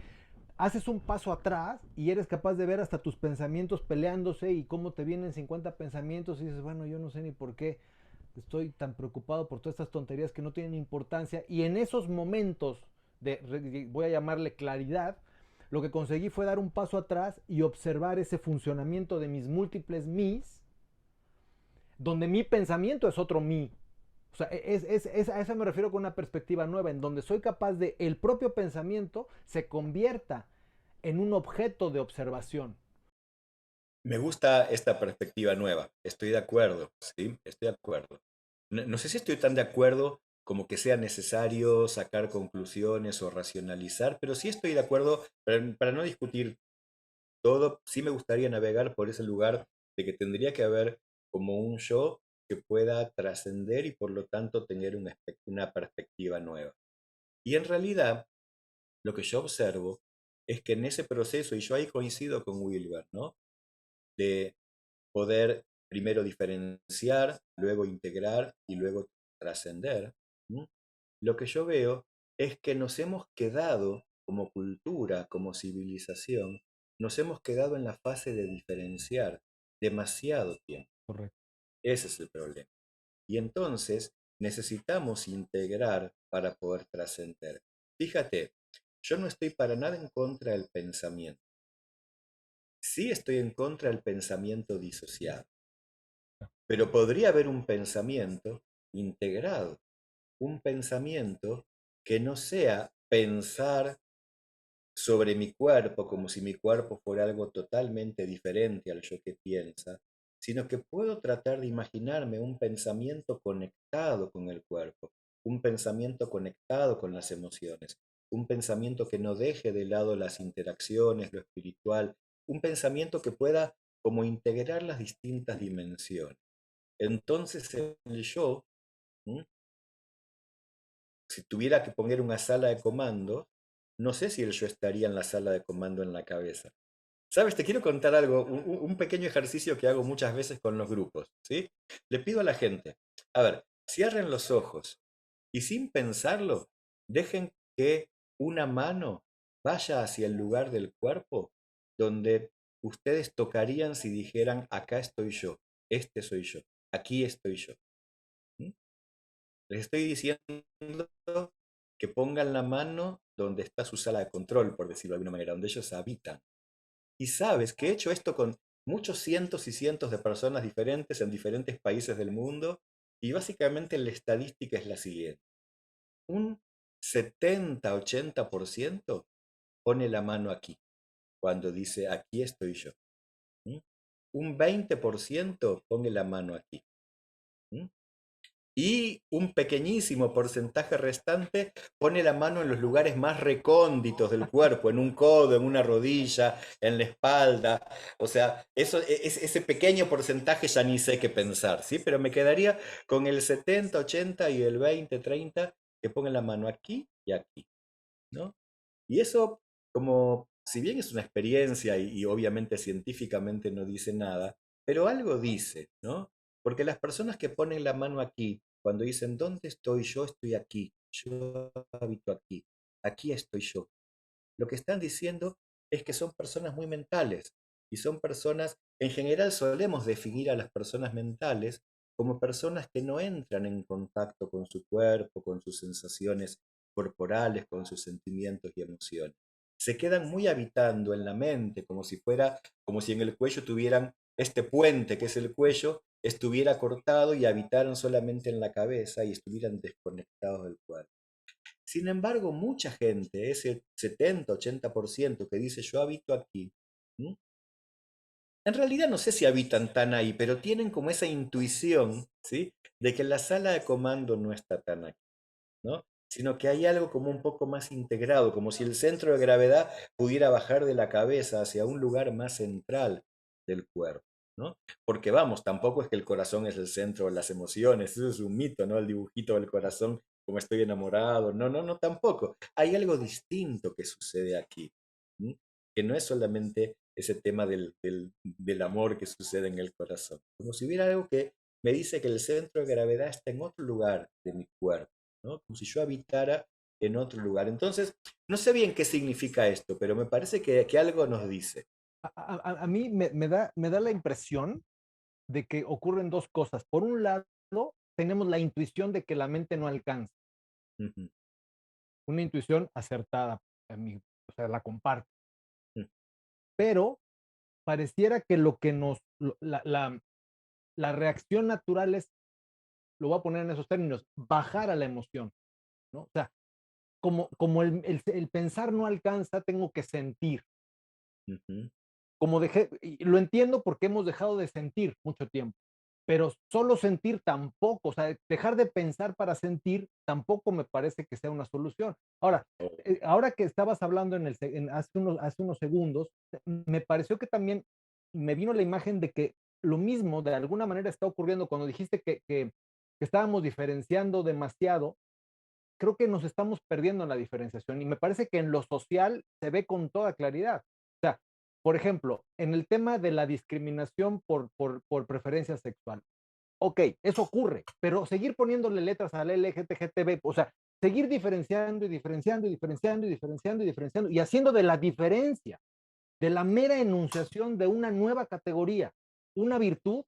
Speaker 1: haces un paso atrás y eres capaz de ver hasta tus pensamientos peleándose y cómo te vienen 50 pensamientos y dices, bueno, yo no sé ni por qué estoy tan preocupado por todas estas tonterías que no tienen importancia. Y en esos momentos voy a llamarle claridad, lo que conseguí fue dar un paso atrás y observar ese funcionamiento de mis múltiples mis, donde mi pensamiento es otro mí. O sea, a eso me refiero con una perspectiva nueva, en donde soy capaz de el propio pensamiento se convierta en un objeto de observación.
Speaker 3: me gusta esta perspectiva nueva, estoy de acuerdo, ¿sí? Estoy de acuerdo. No, no sé si estoy tan de acuerdo como que sea necesario sacar conclusiones o racionalizar, pero sí estoy de acuerdo, para no discutir todo, sí me gustaría navegar por ese lugar de que tendría que haber como un yo que pueda trascender y por lo tanto tener una perspectiva nueva. Y en realidad, lo que yo observo es que en ese proceso, y yo ahí coincido con Wilber, ¿no? De poder primero diferenciar, luego integrar y luego trascender, ¿m? Lo que yo veo es que nos hemos quedado como cultura, como civilización, nos hemos quedado en la fase de diferenciar demasiado tiempo.
Speaker 1: Correcto.
Speaker 3: Ese es el problema. Y entonces necesitamos integrar para poder trascender. Fíjate, yo no estoy para nada en contra del pensamiento. Sí estoy en contra del pensamiento disociado. Pero podría haber un pensamiento integrado, un pensamiento que no sea pensar sobre mi cuerpo como si mi cuerpo fuera algo totalmente diferente al yo que piensa, sino que puedo tratar de imaginarme un pensamiento conectado con el cuerpo, un pensamiento conectado con las emociones, un pensamiento que no deje de lado las interacciones, lo espiritual, un pensamiento que pueda como integrar las distintas dimensiones. Entonces el yo, ¿m? Si tuviera que poner una sala de comando, no sé si el yo estaría en la sala de comando en la cabeza. ¿Sabes? Te quiero contar algo, un pequeño ejercicio que hago muchas veces con los grupos, ¿sí? Le pido a la gente, a ver, cierren los ojos y sin pensarlo, dejen que una mano vaya hacia el lugar del cuerpo donde ustedes tocarían si dijeran, acá estoy yo, este soy yo, aquí estoy yo. ¿Mm? Les estoy diciendo que pongan la mano donde está su sala de control, por decirlo de alguna manera, donde ellos habitan. Y sabes que he hecho esto con muchos cientos y cientos de personas diferentes en diferentes países del mundo y básicamente la estadística es la siguiente. Un 70-80% pone la mano aquí cuando dice aquí estoy yo. ¿Mm? Un 20% pone la mano aquí. ¿Mm? Y un pequeñísimo porcentaje restante pone la mano en los lugares más recónditos del cuerpo, en un codo, en una rodilla, en la espalda. O sea, ese pequeño porcentaje ya ni sé qué pensar, ¿sí? Pero me quedaría con el 70-80 y el 20-30 que pongan la mano aquí y aquí, ¿no? Y eso, como, si bien es una experiencia y obviamente científicamente no dice nada, pero algo dice, ¿no? Porque las personas que ponen la mano aquí, cuando dicen, ¿dónde estoy? Yo estoy aquí, yo habito aquí, aquí estoy yo. Lo que están diciendo es que son personas muy mentales y son personas, en general solemos definir a las personas mentales como personas que no entran en contacto con su cuerpo, con sus sensaciones corporales, con sus sentimientos y emociones. Se quedan muy habitando en la mente, como si fuera, como si en el cuello tuvieran este puente que es el cuello, estuviera cortado y habitaran solamente en la cabeza y estuvieran desconectados del cuerpo. Sin embargo, mucha gente, ese 70-80% que dice yo habito aquí, ¿m? En realidad no sé si habitan tan ahí, pero tienen como esa intuición, ¿sí? De que la sala de comando no está tan aquí, ¿no? Sino que hay algo como un poco más integrado, como si el centro de gravedad pudiera bajar de la cabeza hacia un lugar más central del cuerpo, ¿no? Porque vamos, tampoco es que el corazón es el centro de las emociones, eso es un mito, ¿no? El dibujito del corazón, como estoy enamorado, no, no, no, tampoco. Hay algo distinto que sucede aquí, ¿m? Que no es solamente ese tema del amor que sucede en el corazón, como si hubiera algo que me dice que el centro de gravedad está en otro lugar de mi cuerpo, ¿no? Como si yo habitara en otro lugar. Entonces, no sé bien qué significa esto, pero me parece que algo nos dice.
Speaker 1: A mí me da la impresión de que ocurren dos cosas. Por un lado, tenemos la intuición de que la mente no alcanza,
Speaker 3: Ujú,
Speaker 1: una intuición acertada, o sea, la comparto,
Speaker 3: ujú,
Speaker 1: pero pareciera que lo que la reacción natural es, lo voy a poner en esos términos, bajar a la emoción, ¿no? O sea, como el pensar no alcanza, tengo que sentir.
Speaker 3: ujú.
Speaker 1: Como dejé, y lo entiendo porque hemos dejado de sentir mucho tiempo, pero solo sentir tampoco, o sea, dejar de pensar para sentir tampoco me parece que sea una solución. Ahora,
Speaker 3: Oh,
Speaker 1: ahora que estabas hablando hace unos segundos, me pareció que también me vino la imagen de que lo mismo de alguna manera está ocurriendo cuando dijiste que estábamos diferenciando demasiado. Creo que nos estamos perdiendo en la diferenciación y me parece que en lo social se ve con toda claridad. O sea, por ejemplo, en el tema de la discriminación por preferencia sexual. Ok, eso ocurre, pero seguir poniéndole letras al LGTB, o sea, seguir diferenciando y diferenciando y diferenciando y diferenciando y diferenciando y haciendo de la diferencia, de la mera enunciación de una nueva categoría, una virtud,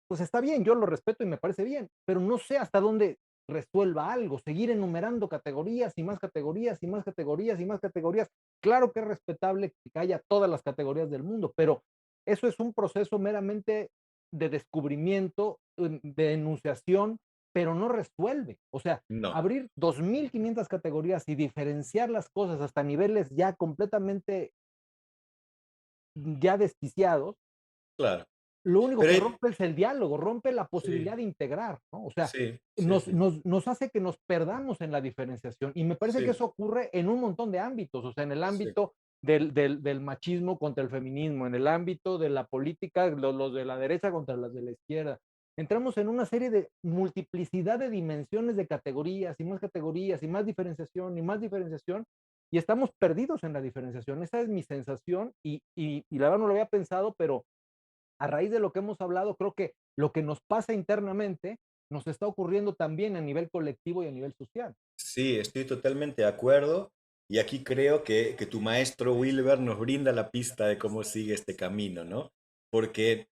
Speaker 1: pues está bien, yo lo respeto y me parece bien, pero no sé hasta dónde resuelva algo, seguir enumerando categorías y más categorías y más categorías y más categorías. Claro que es respetable que haya todas las categorías del mundo, pero eso es un proceso meramente de descubrimiento, de enunciación, pero no resuelve. O sea,
Speaker 3: no,
Speaker 1: abrir 2.500 categorías y diferenciar las cosas hasta niveles ya completamente ya desquiciados,
Speaker 3: claro.
Speaker 1: Lo único
Speaker 3: Pero
Speaker 1: que rompe es el diálogo, rompe la
Speaker 3: sí,
Speaker 1: posibilidad de integrar, ¿no? O sea,
Speaker 3: sí, sí,
Speaker 1: nos,
Speaker 3: sí,
Speaker 1: nos, nos hace que nos perdamos en la diferenciación. Y me parece que
Speaker 3: sí,
Speaker 1: eso ocurre en un montón de ámbitos, o sea, en el
Speaker 3: sí,
Speaker 1: ámbito del machismo contra el feminismo, en el ámbito de la política, los de la derecha contra los de la izquierda. Entramos en una serie de multiplicidad de dimensiones de categorías y más diferenciación y más diferenciación, y estamos perdidos en la diferenciación. Esa es mi sensación y la verdad no lo había pensado, pero a raíz de lo que hemos hablado, creo que lo que nos pasa internamente nos está ocurriendo también a nivel colectivo y a nivel social.
Speaker 3: sí, estoy totalmente de acuerdo. Y aquí creo que tu maestro Wilber nos brinda la pista de cómo sigue este camino, ¿no? Porque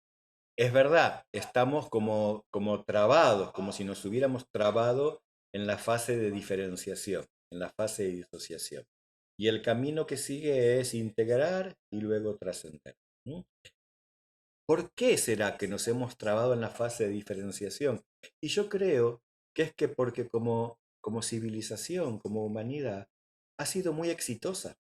Speaker 3: es verdad, estamos como trabados, como si nos hubiéramos trabado en la fase de diferenciación, en la fase de disociación. Y el camino que sigue es integrar y luego trascender. ¿No? ¿Por qué será que nos hemos trabado en la fase de diferenciación? Y yo creo que es que porque como civilización, como humanidad, ha sido muy exitosa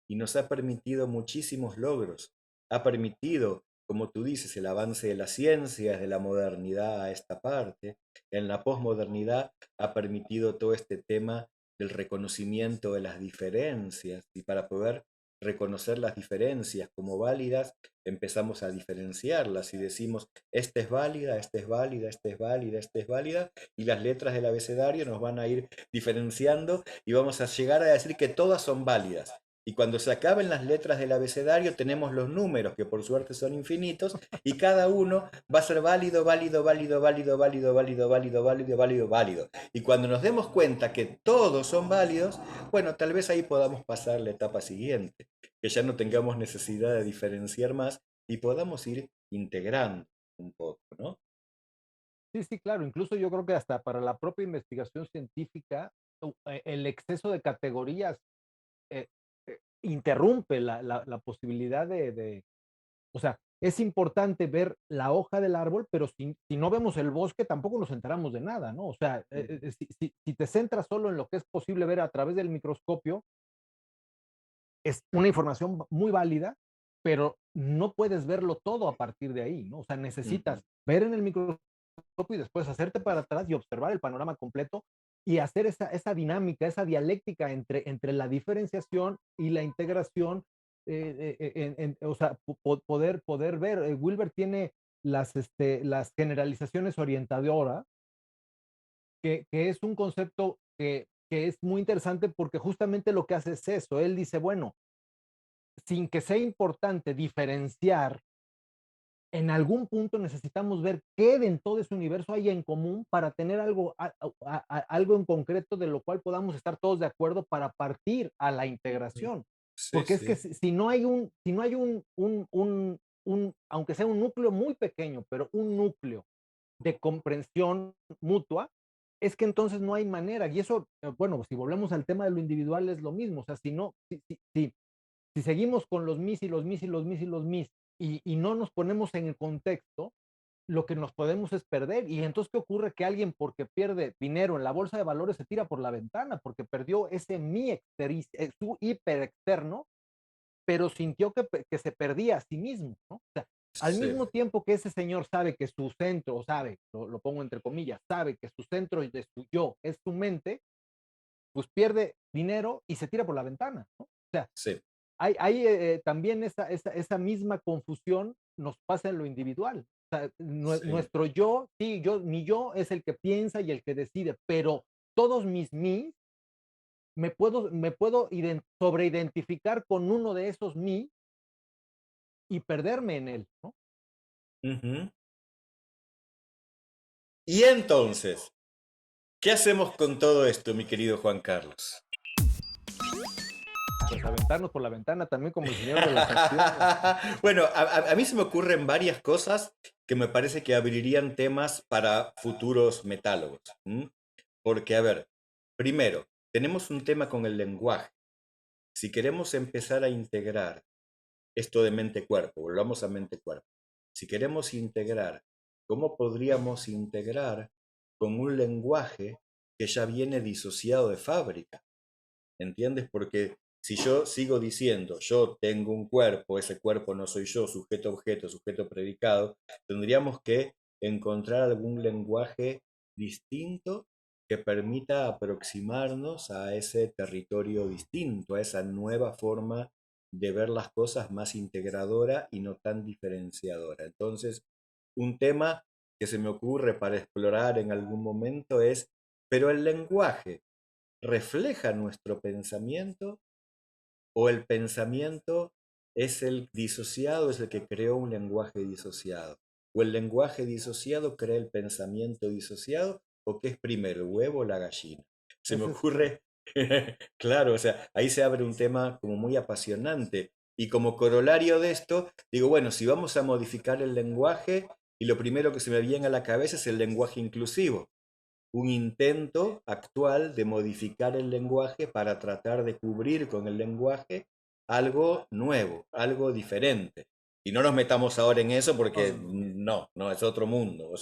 Speaker 3: y nos ha permitido muchísimos logros. Ha permitido, como tú dices, el avance de las ciencias, de la modernidad a esta parte. En la posmodernidad ha permitido todo este tema del reconocimiento de las diferencias y para poder reconocer las diferencias como válidas, empezamos a diferenciarlas y decimos, esta es válida, esta es válida, esta es válida, esta es válida, y las letras del abecedario nos van a ir diferenciando y vamos a llegar a decir que todas son válidas. Y cuando se acaben las letras del abecedario tenemos los números, que por suerte son infinitos, y cada uno va a ser válido, válido, válido, válido, válido, válido, válido, válido, válido, válido. Y cuando nos demos cuenta que todos son válidos, bueno, tal vez ahí podamos pasar la etapa siguiente, que ya no tengamos necesidad de diferenciar más y podamos ir integrando un poco, ¿no?
Speaker 1: Sí, sí, claro. Incluso yo creo que hasta para la propia investigación científica, el exceso de categorías eh, interrumpe la posibilidad o sea, es importante ver la hoja del árbol, pero si no vemos el bosque, tampoco nos enteramos de nada, ¿no? O sea, si te centras solo en lo que es posible ver a través del microscopio, es una información muy válida, pero no puedes verlo todo a partir de ahí, ¿no? O sea, necesitas
Speaker 3: Ujú.
Speaker 1: ver en el microscopio y después hacerte para atrás y observar el panorama completo y hacer esa dinámica, esa dialéctica entre la diferenciación y la integración, o sea, poder ver. Wilber tiene las generalizaciones orientadoras, que es un concepto que es muy interesante porque justamente lo que hace es eso. Él dice, bueno, sin que sea importante diferenciar, en algún punto necesitamos ver qué de en todo ese universo hay en común para tener algo en concreto de lo cual podamos estar todos de acuerdo para partir a la
Speaker 3: Ujú.
Speaker 1: integración.
Speaker 3: Sí,
Speaker 1: Porque es que
Speaker 3: sí,
Speaker 1: si no hay aunque sea un núcleo muy pequeño, pero un núcleo de comprensión mutua, es que entonces no hay manera. Y eso, bueno, si volvemos al tema de lo individual, es lo mismo. O sea, si no, si seguimos con los mis y los mis y los mis y los mis y no nos ponemos en el contexto, lo que nos podemos es perder. Y entonces, ¿qué ocurre? Que alguien porque pierde dinero en la bolsa de valores se tira por la ventana porque perdió ese su hiper externo, pero sintió que se perdía a sí mismo, ¿no? O sea, al
Speaker 3: sí,
Speaker 1: mismo tiempo que ese señor sabe que su centro, sabe, lo pongo entre comillas, sabe que su centro de su yo es su mente, pues pierde dinero y se tira por la ventana, ¿no? O sea,
Speaker 3: sí,
Speaker 1: hay también esa misma confusión nos pasa en lo individual. O sea,
Speaker 3: sí,
Speaker 1: nuestro yo, sí, mi yo es el que piensa y el que decide, pero todos mis mí me puedo sobreidentificar con uno de esos mí y perderme en él, ¿no?
Speaker 3: ujú. Y entonces, ¿qué hacemos con todo esto, mi querido Juan Carlos?
Speaker 1: Pues aventarnos por la ventana también como el señor de las acciones.
Speaker 3: Bueno, a mí se me ocurren varias cosas que me parece que abrirían temas para futuros metálogos. ¿M? Porque, a ver, primero, tenemos un tema con el lenguaje. Si queremos empezar a integrar esto de mente-cuerpo, volvamos a mente-cuerpo. Si queremos integrar, ¿cómo podríamos integrar con un lenguaje que ya viene disociado de fábrica? ¿Entiendes? Porque si yo sigo diciendo, yo tengo un cuerpo, ese cuerpo no soy yo, sujeto-objeto, sujeto-predicado, tendríamos que encontrar algún lenguaje distinto que permita aproximarnos a ese territorio distinto, a esa nueva forma de ver las cosas más integradora y no tan diferenciadora. Entonces, un tema que se me ocurre para explorar en algún momento es, pero el lenguaje refleja nuestro pensamiento o el pensamiento es el disociado, es el que creó un lenguaje disociado, o el lenguaje disociado crea el pensamiento disociado, o qué es primero, el huevo o la gallina. Se me
Speaker 1: Ese es,
Speaker 3: ocurre, claro, o sea, ahí se abre un tema como muy apasionante. Y como corolario de esto, digo, bueno, si vamos a modificar el lenguaje, y lo primero que se me viene a la cabeza es el lenguaje inclusivo, un intento actual de modificar el lenguaje para tratar de cubrir con el lenguaje algo nuevo, algo diferente. Y no nos metamos ahora en eso
Speaker 1: no,
Speaker 3: porque
Speaker 1: no, no.
Speaker 3: no, es otro mundo,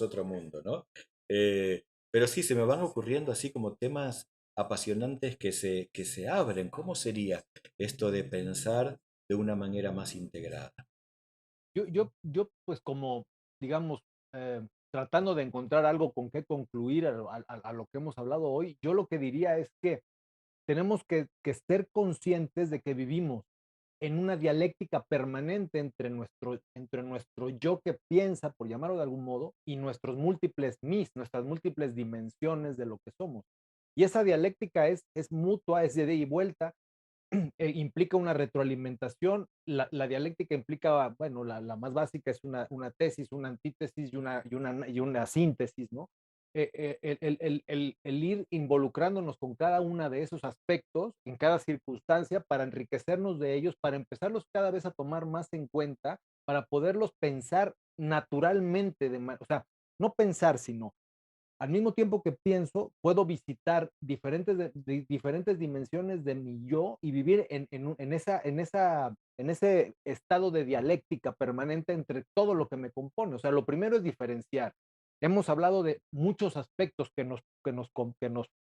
Speaker 3: ¿no? Eh, pero sí, se me van ocurriendo así como temas apasionantes que se abren. ¿Cómo sería esto de pensar de una manera más integrada?
Speaker 1: Yo, pues como, digamos, tratando de encontrar algo con qué concluir a lo que hemos hablado hoy, yo lo que diría es que tenemos que ser conscientes de que vivimos en una dialéctica permanente entre nuestro yo que piensa, por llamarlo de algún modo, y nuestros múltiples mis, nuestras múltiples dimensiones de lo que somos. Y esa dialéctica es mutua, es de ida y vuelta, implica una retroalimentación. La dialéctica implica, bueno, la más básica es una tesis, una antítesis y una síntesis, ¿no? El ir involucrándonos con cada una de esos aspectos en cada circunstancia para enriquecernos de ellos, para empezarlos cada vez a tomar más en cuenta, para poderlos pensar naturalmente, o sea, no pensar, sino al mismo tiempo que pienso, puedo visitar diferentes dimensiones de mi yo y vivir en ese estado de dialéctica permanente entre todo lo que me compone. O sea, lo primero es diferenciar. Hemos hablado de muchos aspectos que nos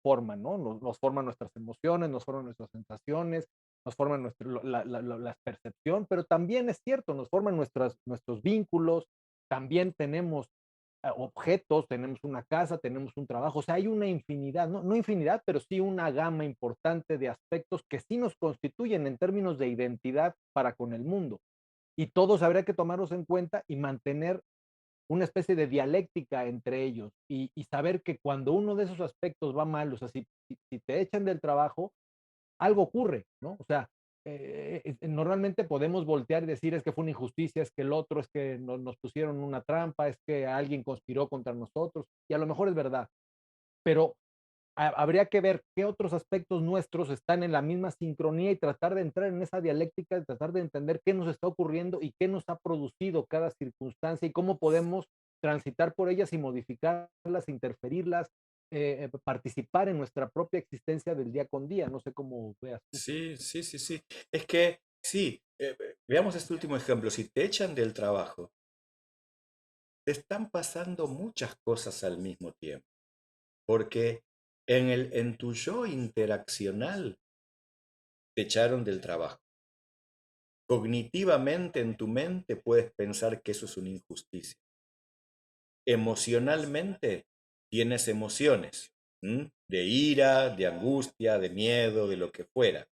Speaker 1: forman, ¿no? Nos forman nuestras emociones, nos forman nuestras sensaciones, nos forman la percepción, pero también es cierto, nos forman nuestros vínculos, también tenemos objetos, tenemos una casa, tenemos un trabajo, o sea, hay una infinidad, no infinidad, pero sí una gama importante de aspectos que sí nos constituyen en términos de identidad para con el mundo. Y todos habría que tomarlos en cuenta y mantener una especie de dialéctica entre ellos y saber que cuando uno de esos aspectos va mal, o sea, si te echan del trabajo, algo ocurre, ¿no? O sea, normalmente podemos voltear y decir es que fue una injusticia, es que el otro, es que nos pusieron una trampa, es que alguien conspiró contra nosotros, y a lo mejor es verdad, pero habría que ver qué otros aspectos nuestros están en la misma sincronía y tratar de entrar en esa dialéctica, de tratar de entender qué nos está ocurriendo y qué nos ha producido cada circunstancia y cómo podemos transitar por ellas y modificarlas, interferirlas, participar en nuestra propia existencia del día con día. No sé cómo veas tú.
Speaker 3: Sí, sí, sí, sí. Es que, sí, veamos este último ejemplo. Si te echan del trabajo, te están pasando muchas cosas al mismo tiempo, porque en tu yo interaccional te echaron del trabajo. Cognitivamente en tu mente puedes pensar que eso es una injusticia. Emocionalmente tienes emociones, de ira, de angustia, de miedo, de lo que fuera.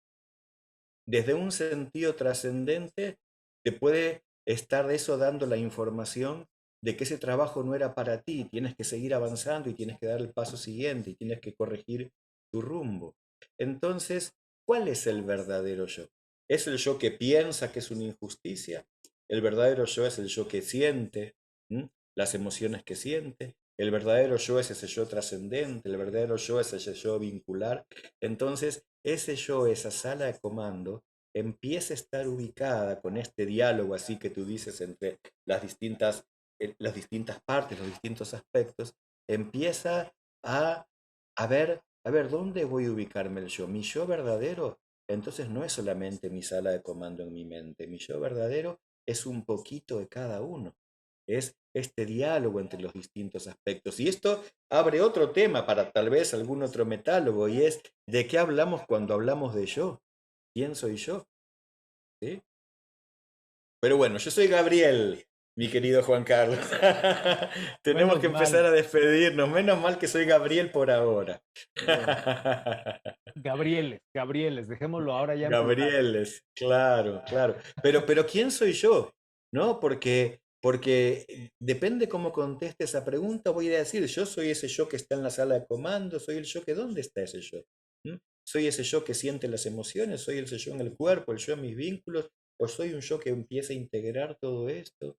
Speaker 3: Desde un sentido trascendente, te puede estar eso dando la información de que ese trabajo no era para ti, tienes que seguir avanzando y tienes que dar el paso siguiente y tienes que corregir tu rumbo. Entonces, ¿cuál es el verdadero yo? ¿Es el yo que piensa que es una injusticia? El verdadero yo es el yo que siente, ¿m? Las emociones que siente. El verdadero yo es ese yo trascendente, el verdadero yo es ese yo vincular. Entonces, ese yo, esa sala de comando, empieza a estar ubicada con este diálogo así que tú dices entre las distintas partes, los distintos aspectos, empieza a, a ver, ¿dónde voy a ubicarme el yo? Mi yo verdadero, entonces no es solamente mi sala de comando en mi mente, mi yo verdadero es un poquito de cada uno, es este diálogo entre los distintos aspectos. Y esto abre otro tema para tal vez algún otro metálogo, y es de qué hablamos cuando hablamos de yo. ¿Quién soy yo? ¿Sí? Pero bueno, yo soy Gabriel, mi querido Juan Carlos. Tenemos
Speaker 1: Menos
Speaker 3: que empezar
Speaker 1: mal.
Speaker 3: a despedirnos. Menos mal que soy Gabriel por ahora.
Speaker 1: Bueno, Gabrieles, Gabrieles, dejémoslo ahora ya en plural.
Speaker 3: Gabrieles, claro, claro. Pero ¿quién soy yo? ¿No? Porque depende cómo conteste esa pregunta, voy a decir, yo soy ese yo que está en la sala de comando, soy el yo que ¿dónde está ese yo? ¿Mm? ¿Soy ese yo que siente las emociones? ¿Soy ese yo en el cuerpo, el yo en mis vínculos? ¿O soy un yo que empieza a integrar todo esto?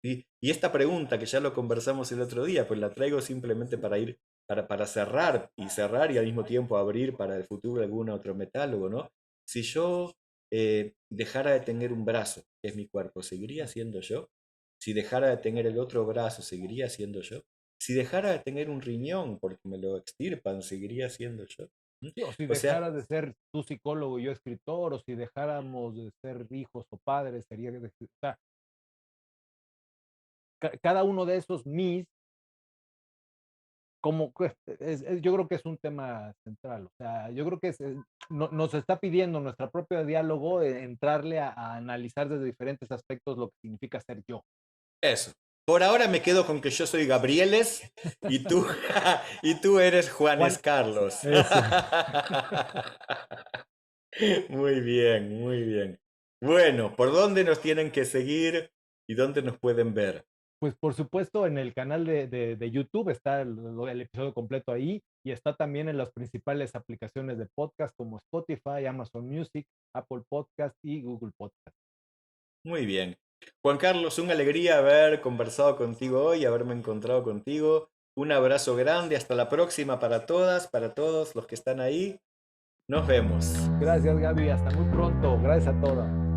Speaker 3: Y esta pregunta que ya lo conversamos el otro día, pues la traigo simplemente para ir, para cerrar y al mismo tiempo abrir para el futuro algún otro metálogo, ¿no? Si yo dejara de tener un brazo, que es mi cuerpo, ¿seguiría siendo yo? Si dejara de tener el otro brazo, ¿seguiría siendo yo? Si dejara de tener un riñón porque me lo extirpan, ¿seguiría siendo yo? ¿Mm?
Speaker 1: Sí, o si
Speaker 3: O sea,
Speaker 1: dejara de ser tú psicólogo y yo escritor, o si dejáramos de ser hijos o padres, sería, o sea, cada uno de esos mis, como, yo creo que es un tema central, o sea, yo creo que nos está pidiendo nuestra propia diálogo entrarle a analizar desde diferentes aspectos lo que significa ser yo.
Speaker 3: eso. Por ahora me quedo con que yo soy Gabrieles y tú, y tú eres Juanes
Speaker 1: Juan,
Speaker 3: Carlos.
Speaker 1: eso.
Speaker 3: Muy bien, muy bien. Bueno, ¿por dónde nos tienen que seguir y dónde nos pueden ver?
Speaker 1: Pues por supuesto en el canal de YouTube está el episodio completo ahí y está también en las principales aplicaciones de podcast como Spotify, Amazon Music, Apple Podcast y Google Podcast.
Speaker 3: Muy bien. Juan Carlos, una alegría haber conversado contigo hoy, haberme encontrado contigo. Un abrazo grande, hasta la próxima para todas, para todos los que están ahí. Nos vemos.
Speaker 1: Gracias Gaby, hasta muy pronto, gracias a todos.